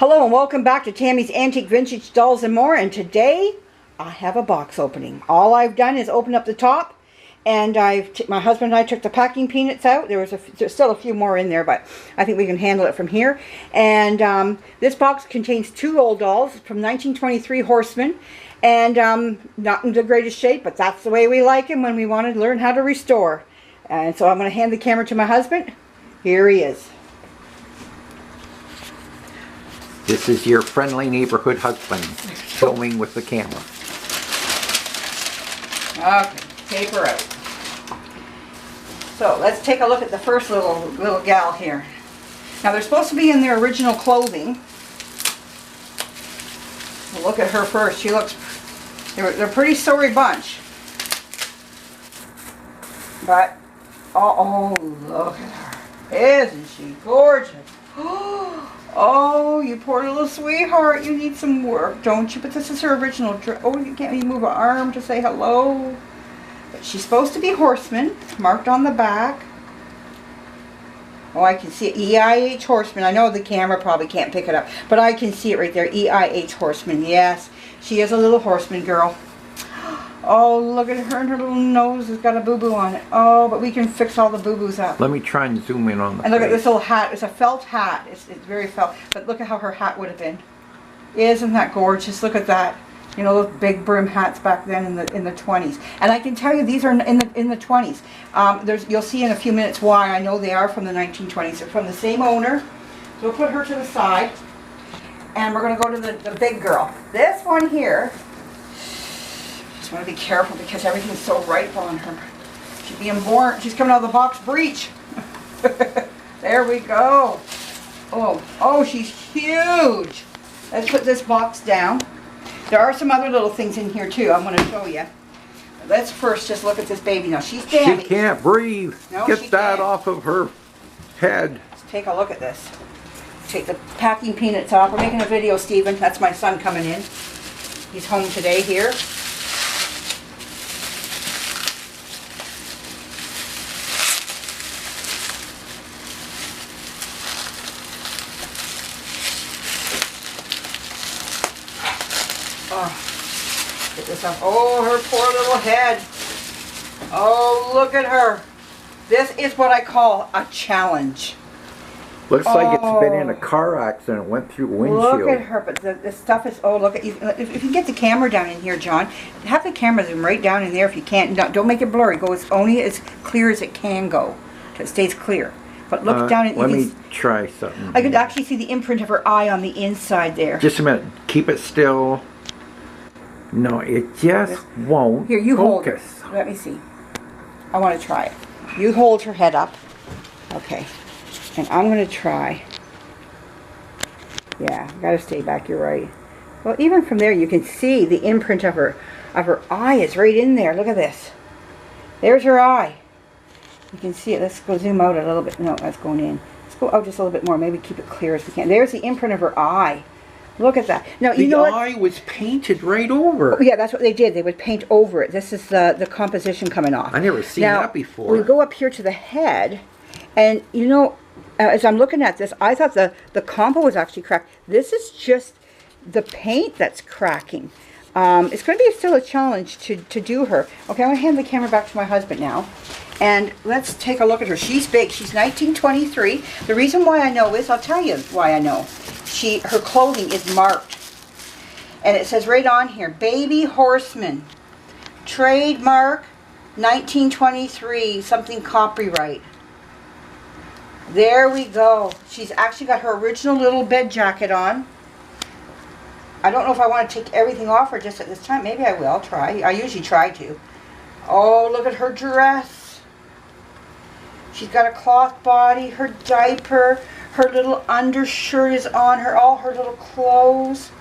Hello and welcome back to Tammy's Antique Vintage Dolls and More, and today I have a box opening. All I've done is open up the top, and my husband and I took the packing peanuts out. There's still a few more in there, but I think we can handle it from here. And this box contains two old dolls from 1923 Horseman, and not in the greatest shape, but that's the way we like them when we want to learn how to restore. And so I'm going to hand the camera to my husband. Here he is. This is your friendly neighborhood husband filming with the camera. Okay, take her out. So let's take a look at the first little gal here. Now they're supposed to be in their original clothing. We'll look at her first. She looks, they're a pretty sorry bunch. But, oh, look at her. Isn't she gorgeous? Oh, you poor little sweetheart. You need some work, don't you? But this is her original dress. Oh, you can't even move her arm to say hello. But she's supposed to be Horseman, marked on the back. Oh, I can see it. EIH Horseman. I know the camera probably can't pick it up, but I can see it right there. EIH Horseman. Yes, she is a little Horseman girl. Oh, look at her, and her little nose has got a boo-boo on it. Oh, but we can fix all the boo-boos up. Let me try and zoom in on the And look at this little hat. It's a felt hat. It's very felt. But look at how her hat would have been. Isn't that gorgeous? Look at that. You know, those big brim hats back then in the 20s. And I can tell you these are in the 20s. You'll see in a few minutes why I know they are from the 1920s. They're from the same owner. So we'll put her to the side. And we're going to go to the big girl. This one here. I want to be careful because everything's so ripe on her. She's being born. She's coming out of the box breech. There we go. Oh, she's huge. Let's put this box down. There are some other little things in here too. I'm going to show you. Let's first just look at this baby. Now she's damaged. She can't breathe. No, Get that off of her head. Let's take a look at this. Take the packing peanuts off. We're making a video, Stephen. That's my son coming in. He's home today here. Get this off. Oh, her poor little head. Oh, look at her. This is what I call a challenge. Looks like it's been in a car accident. Went through windshield. Look at her, but the stuff is, oh, look at you. If you get the camera down in here, John, have the camera zoom right down in there if you can't. Don't make it blurry. Go as only as clear as it can go. So it stays clear. But look down and let me try something. I could actually see the imprint of her eye on the inside there. Just a minute. Keep it still. No, it just won't Here, you focus. Hold it. Let me see. I want to try it. You hold her head up. Okay. And I'm going to try. Yeah, got to stay back. You're right. Well, even from there, you can see the imprint of her eye is right in there. Look at this. There's her eye. You can see it. Let's go zoom out a little bit. No, that's going in. Let's go out just a little bit more. Maybe keep it clear as we can. There's the imprint of her eye. Look at that. Now, you know what? The eye was painted right over. Oh, yeah, that's what they did. They would paint over it. This is the composition coming off. I never seen that before. We go up here to the head, and you know, as I'm looking at this, I thought the compo was actually cracked. This is just the paint that's cracking. It's going to be still a challenge to do her. Okay, I'm going to hand the camera back to my husband now. And let's take a look at her. She's big. She's 1923. The reason why I know is, I'll tell you why I know. Her clothing is marked. And it says right on here, Baby Horseman. Trademark 1923, something copyright. There we go. She's actually got her original little bed jacket on. I don't know if I want to take everything off her just at this time. Maybe I will. I'll try. I usually try to. Oh, look at her dress. She's got a cloth body, her diaper, her little undershirt is on her, all her little clothes.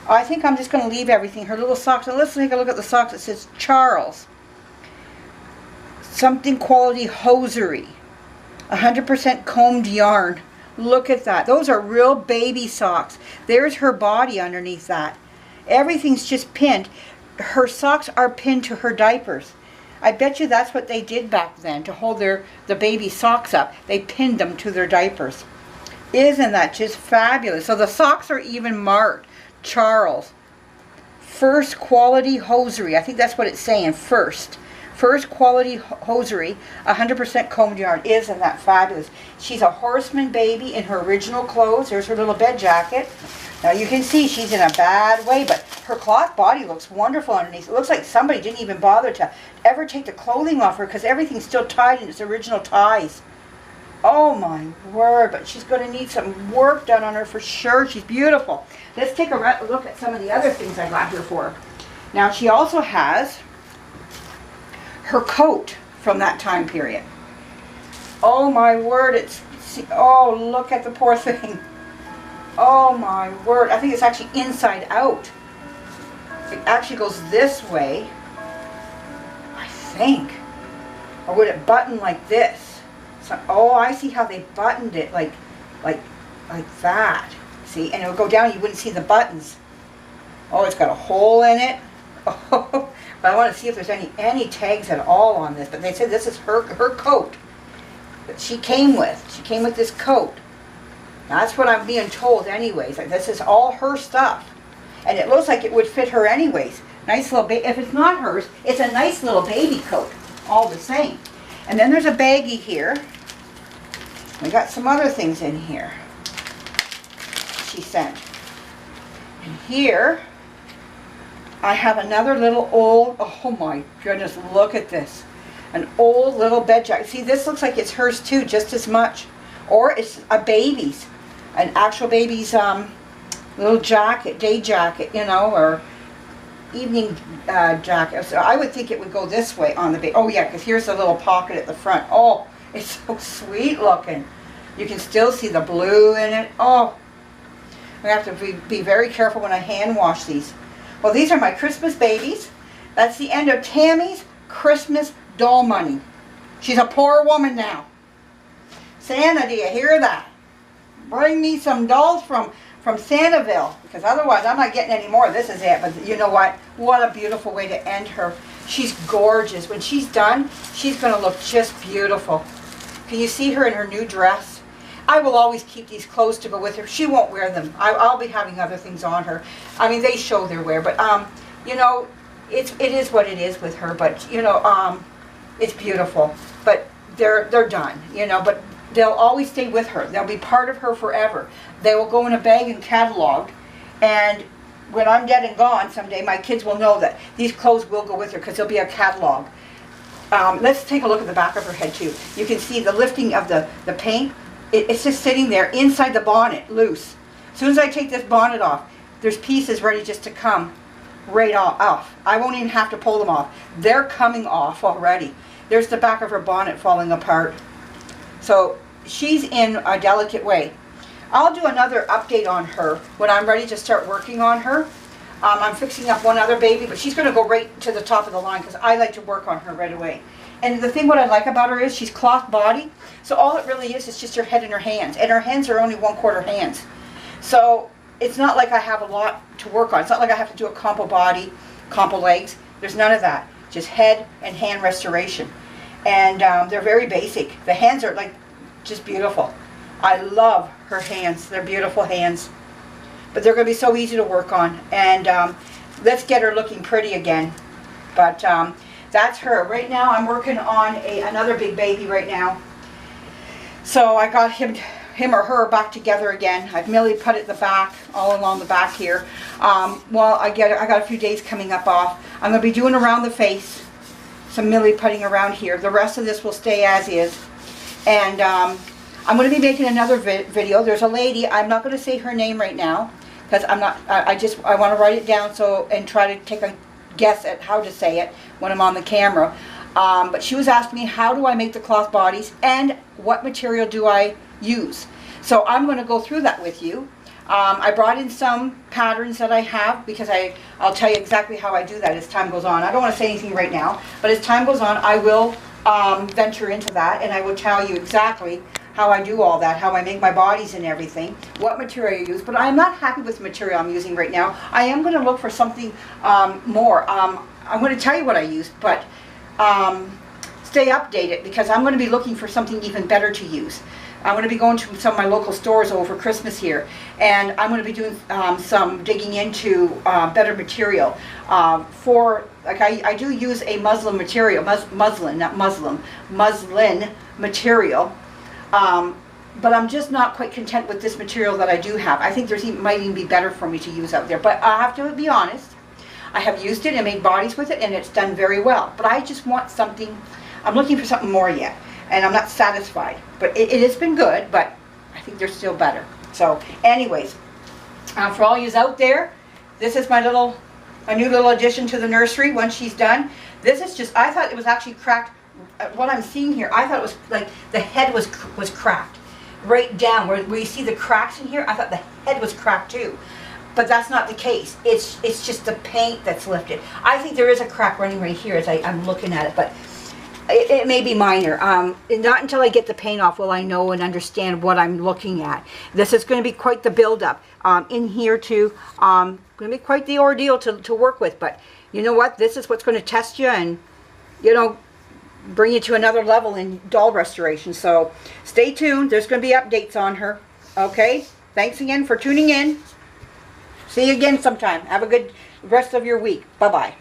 I think I'm just going to leave everything. Her little socks. Now let's take a look at the socks. It says Charles. Something quality hosiery. 100% combed yarn. Look at that. Those are real baby socks. There's her body underneath that. Everything's just pinned. Her socks are pinned to her diapers. I bet you that's what they did back then to hold the baby socks up. They pinned them to their diapers. Isn't that just fabulous? So the socks are even marked. Charles. First quality hosiery. I think that's what it's saying. First quality hosiery. 100% combed yarn. Isn't that fabulous? She's a Horseman baby in her original clothes. There's her little bed jacket. Now you can see she's in a bad way, but her cloth body looks wonderful underneath. It looks like somebody didn't even bother to ever take the clothing off her because everything's still tied in its original ties. Oh my word, but she's going to need some work done on her for sure. She's beautiful. Let's take a look at some of the other things I got here for her. Now she also has her coat from that time period. Oh my word, oh, look at the poor thing. Oh my word, I think it's actually inside out. It actually goes this way, I think. Or would it button like this? So, oh, I see how they buttoned it, like that. See, and it would go down, you wouldn't see the buttons. Oh, it's got a hole in it. Oh, but I want to see if there's any tags at all on this. But they said this is her coat that she came with. She came with this coat. That's what I'm being told anyways. Like, this is all her stuff. And it looks like it would fit her anyways. Nice little if it's not hers, it's a nice little baby coat. All the same. And then there's a baggie here. We got some other things in here she sent. And here I have another little old, oh my goodness, look at this. An old little bed jacket. See, this looks like it's hers too, just as much. Or it's a baby's. An actual baby's little jacket, day jacket, you know, or evening jacket. So I would think it would go this way on the baby. Oh yeah, because here's a little pocket at the front. Oh, it's so sweet looking. You can still see the blue in it. Oh, I have to be very careful when I hand wash these. Well, these are my Christmas babies. That's the end of Tammy's Christmas doll money. She's a poor woman now. Santa, do you hear that? Bring me some dolls from Santaville, because otherwise I'm not getting any more. This is it. But you know what? What a beautiful way to end her. She's gorgeous. When she's done, she's going to look just beautiful. Can you see her in her new dress? I will always keep these clothes to go with her. She won't wear them. I'll be having other things on her. I mean, they show their wear, but you know, it is what it is with her. But you know, it's beautiful. But they're done. You know, but they'll always stay with her. They'll be part of her forever. They will go in a bag and cataloged, and when I'm dead and gone someday, my kids will know that these clothes will go with her because there'll be a catalog. Let's take a look at the back of her head too. You can see the lifting of the paint. It's just sitting there inside the bonnet, loose. As soon as I take this bonnet off, there's pieces ready just to come right off. I won't even have to pull them off. They're coming off already. There's the back of her bonnet falling apart. So she's in a delicate way. I'll do another update on her when I'm ready to start working on her. I'm fixing up one other baby, but she's going to go right to the top of the line because I like to work on her right away. And the thing what I like about her is she's cloth body, so all it really is just her head and her hands. And her hands are only 1/4 hands. So it's not like I have a lot to work on. It's not like I have to do a compo body, compo legs. There's none of that. Just head and hand restoration. And they're very basic. The hands are like just beautiful. I love her hands. They're beautiful hands. But they're going to be so easy to work on. And let's get her looking pretty again. But that's her. Right now I'm working on another big baby right now. So I got him or her back together again. I've Millie put it the back, all along the back here. Well, I got a few days coming up off. I'm going to be doing around the face. Some Millie putting around here. The rest of this will stay as is. And I'm going to be making another video. There's a lady, I'm not going to say her name right now, because I want to write it down and try to take a guess at how to say it when I'm on the camera. But she was asking me, how do I make the cloth bodies and what material do I use? So I'm going to go through that with you. I brought in some patterns that I have because I'll tell you exactly how I do that as time goes on. I don't want to say anything right now, but as time goes on I will venture into that, and I will tell you exactly how I do all that, how I make my bodies and everything, what material I use. But I'm not happy with the material I'm using right now. I am going to look for something more. I'm going to tell you what I used, but stay updated because I'm going to be looking for something even better to use. I'm going to be going to some of my local stores over Christmas here, and I'm going to be doing some digging into better material for, like, I do use a muslin material, muslin material, but I'm just not quite content with this material that I do have. I think might even be better for me to use out there, but I have to be honest. I have used it and made bodies with it, and it's done very well. But I just want something, I'm looking for something more yet, and I'm not satisfied. But it has been good, but I think there's still better. So anyways, for all yous out there, this is my new little addition to the nursery once she's done. This is just, I thought it was actually cracked. What I'm seeing here, I thought it was like the head was cracked. Right down, where you see the cracks in here, I thought the head was cracked too. But that's not the case. It's just the paint that's lifted. I think there is a crack running right here as I'm looking at it, but it may be minor. Not until I get the paint off will I know and understand what I'm looking at. This is going to be quite the build-up. In here too, going to be quite the ordeal to work with, but you know what? This is what's going to test you and, you know, bring you to another level in doll restoration. So stay tuned. There's going to be updates on her. Okay? Thanks again for tuning in. See you again sometime. Have a good rest of your week. Bye-bye.